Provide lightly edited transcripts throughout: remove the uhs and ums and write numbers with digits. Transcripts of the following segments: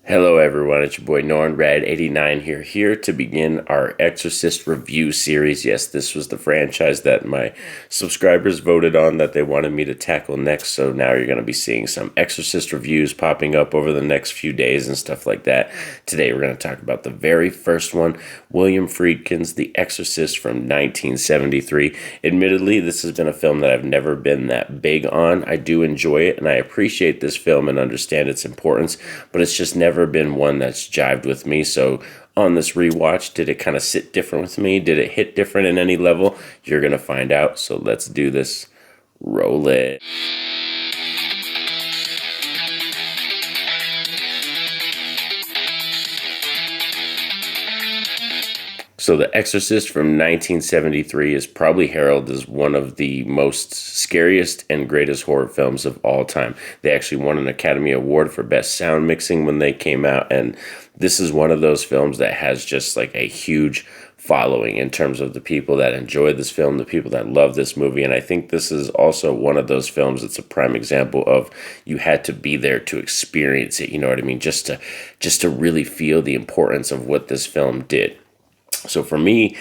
Hello everyone, it's your boy Norrin Radd 89 here to begin our Exorcist review series. Yes, this was the franchise that my subscribers voted on that they wanted me to tackle next, so now you're going to be seeing some Exorcist reviews popping up over the next few days and stuff like that. Today we're going to talk about the very first one, William Friedkin's The Exorcist from 1973. Admittedly, this has been a film that I've never been that big on. I do enjoy it and I appreciate this film and understand its importance, but it's just never been one that's jived with me. So on this rewatch, did it kind of sit different with me? Did it hit different in any level? You're going to find out. So let's do this. Roll it. So The Exorcist from 1973 is probably heralded as one of the most scariest and greatest horror films of all time. They actually won an Academy Award for Best Sound Mixing when they came out, and this is one of those films that has just like a huge following in terms of the people that enjoy this film, the people that love this movie. And I think this is also one of those films that's a prime example of you had to be there to experience it, you know what I mean? Just to really feel the importance of what this film did. So for me,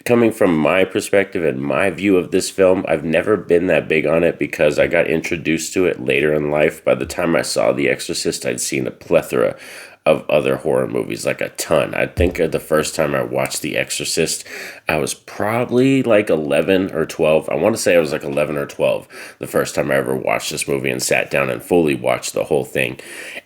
coming from my perspective and my view of this film, I've never been that big on it because I got introduced to it later in life. By the time I saw The Exorcist, I'd seen a plethora of other horror movies, like a ton. I think the first time I watched The Exorcist, I was probably like 11 or 12. I want to say I was like 11 or 12 the first time I ever watched this movie and sat down and fully watched the whole thing.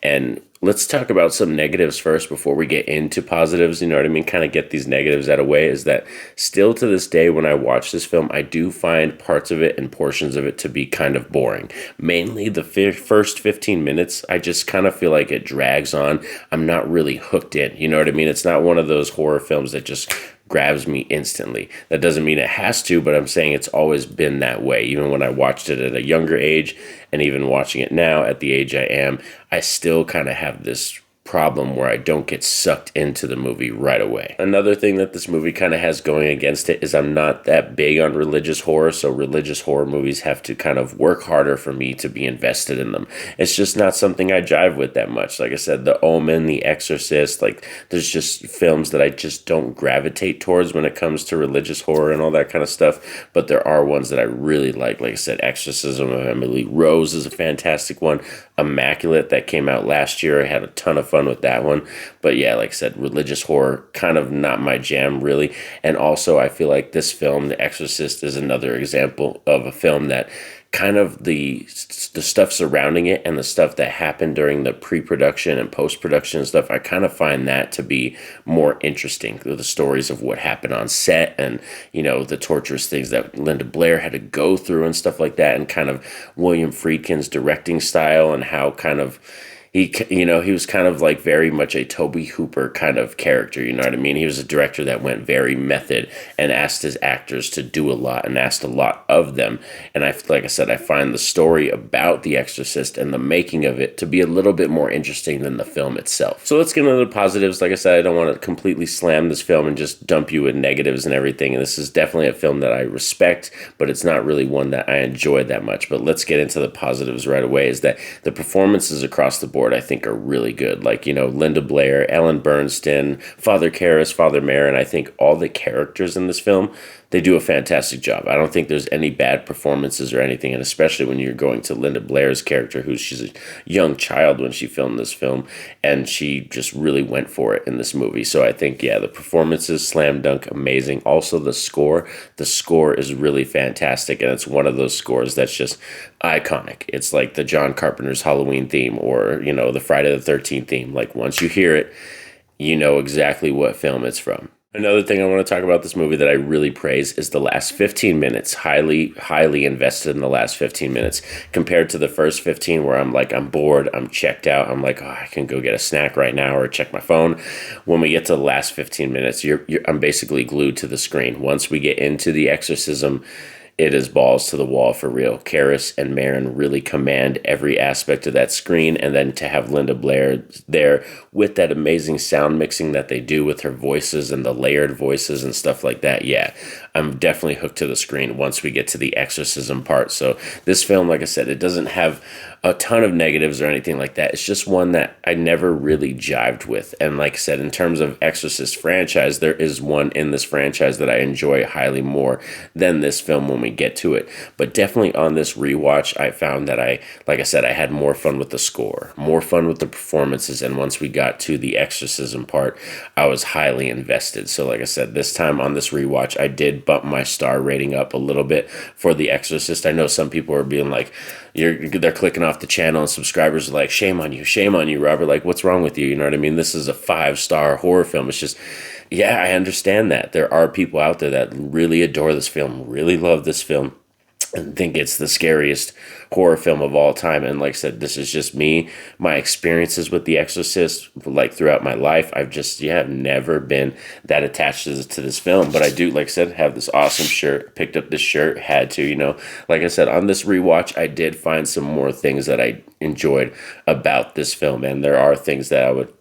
And let's talk about some negatives first before we get into positives, you know what I mean? Kind of get these negatives out of the way, is that still to this day when I watch this film, I do find parts of it and portions of it to be kind of boring. Mainly the first 15 minutes, I just kind of feel like it drags on. I'm not really hooked in, you know what I mean? It's not one of those horror films that just grabs me instantly. That doesn't mean it has to, but I'm saying it's always been that way. Even when I watched it at a younger age and even watching it now at the age I am, I still kind of have this problem where I don't get sucked into the movie right away. Another thing that this movie kind of has going against it is I'm not that big on religious horror, so religious horror movies have to kind of work harder for me to be invested in them. It's just not something I jive with that much. Like I said, The Omen, The Exorcist, like there's just films that I just don't gravitate towards when it comes to religious horror and all that kind of stuff, but there are ones that I really like. Like I said, Exorcism of Emily Rose is a fantastic one. Immaculate, that came out last year. I had a ton of fun with that one. But yeah, like I said, religious horror, kind of not my jam really. And also I feel like this film, The Exorcist, is another example of a film that kind of the stuff surrounding it and the stuff that happened during the pre-production and post-production and stuff, I kind of find that to be more interesting. The stories of what happened on set and, you know, the torturous things that Linda Blair had to go through and stuff like that, and kind of William Friedkin's directing style and how kind of he was kind of like very much a Tobe Hooper kind of character, you know what I mean? He was a director that went very method and asked his actors to do a lot and asked a lot of them. And like I said, I find the story about The Exorcist and the making of it to be a little bit more interesting than the film itself. So let's get into the positives. Like I said, I don't want to completely slam this film and just dump you with negatives and everything. And this is definitely a film that I respect, but it's not really one that I enjoyed that much. But let's get into the positives right away, is that the performances across the board I think are really good. Like, you know, Linda Blair, Ellen Burstyn, Father Karras, Father Merrin, I think all the characters in this film, they do a fantastic job. I don't think there's any bad performances or anything, and especially when you're going to Linda Blair's character, she's a young child when she filmed this film, and she just really went for it in this movie. So I think, yeah, the performances, slam dunk, amazing. Also the score is really fantastic, and it's one of those scores that's just iconic. It's like the John Carpenter's Halloween theme, or, you know, the Friday the 13th theme. Like once you hear it, you know exactly what film it's from. Another thing I want to talk about this movie that I really praise is the last 15 minutes. Highly invested in the last 15 minutes compared to the first 15 where I'm like, I'm bored, I'm checked out. I'm like, oh, I can go get a snack right now or check my phone. When we get to the last 15 minutes, I'm basically glued to the screen. Once we get into the exorcism, it is balls to the wall for real. Karras and Merrin really command every aspect of that screen, and then to have Linda Blair there with that amazing sound mixing that they do with her voices and the layered voices and stuff like that. Yeah, I'm definitely hooked to the screen once we get to the exorcism part. So this film, like I said, it doesn't have a ton of negatives or anything like that. It's just one that I never really jived with. And like I said, in terms of Exorcist franchise, there is one in this franchise that I enjoy highly more than this film when we get to it. But definitely on this rewatch, I found that like I said, I had more fun with the score, more fun with the performances. And once we got to the exorcism part, I was highly invested. So like I said, this time on this rewatch, I did bump my star rating up a little bit for The Exorcist. I know some people are being like, they're clicking off the channel, and subscribers are like, shame on you, Robert. Like, what's wrong with you? You know what I mean? This is a 5-star horror film. It's just, yeah, I understand that. There are people out there that really adore this film, really love this film, and think it's the scariest horror film of all time. And like I said, this is just me, my experiences with The Exorcist, like throughout my life. I've just, I've never been that attached to this film. But I do, like I said, have this awesome shirt. Picked up this shirt, had to, like I said, on this rewatch, I did find some more things that I enjoyed about this film. And there are things that I would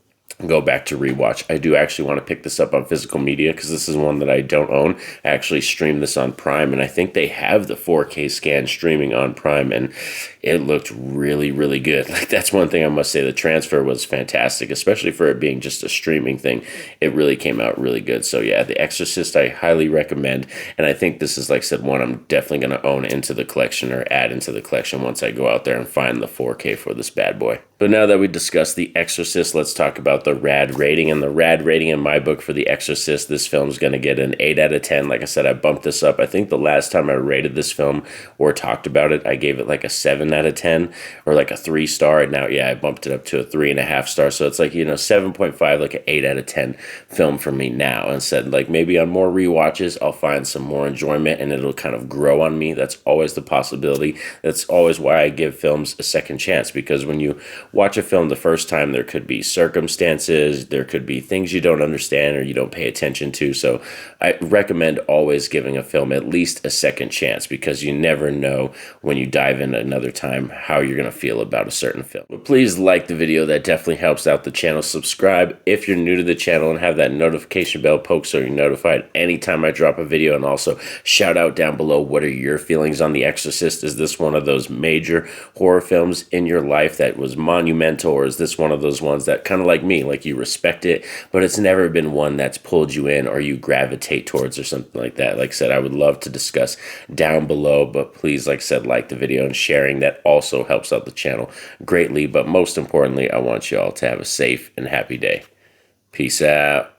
go back to rewatch. I do actually want to pick this up on physical media because this is one that I don't own. I actually streamed this on Prime, and I think they have the 4K scan streaming on Prime, and it looked really, really good. Like, that's one thing I must say. The transfer was fantastic, especially for it being just a streaming thing. It really came out really good. So yeah, The Exorcist, I highly recommend, and I think this is, like I said, one I'm definitely going to own into the collection or add into the collection once I go out there and find the 4K for this bad boy. But now that we discussed The Exorcist, let's talk about the Radd rating. And the Radd rating in my book for The Exorcist, this film's going to get an 8 out of 10. Like I said, I bumped this up. I think the last time I rated this film or talked about it, I gave it like a 7 out of 10 or like a 3-star. And now, I bumped it up to a 3.5 star. So it's like, 7.5, like an 8 out of 10 film for me now. And said, like, maybe on more rewatches, I'll find some more enjoyment and it'll kind of grow on me. That's always the possibility. That's always why I give films a second chance, because when you watch a film the first time, there could be circumstances, there could be things you don't understand or you don't pay attention to. So I recommend always giving a film at least a second chance, because you never know when you dive in another time how you're going to feel about a certain film. But please like the video. That definitely helps out the channel. Subscribe if you're new to the channel and have that notification bell poked so you're notified anytime I drop a video. And also shout out down below, what are your feelings on The Exorcist? Is this one of those major horror films in your life that was monumental, or is this one of those ones that kind of like me, like you respect it, but it's never been one that's pulled you in or you gravitate towards or something like that? Like I said, I would love to discuss down below, but please, like I said, like the video, and sharing that also helps out the channel greatly. But most importantly, I want you all to have a safe and happy day. Peace out.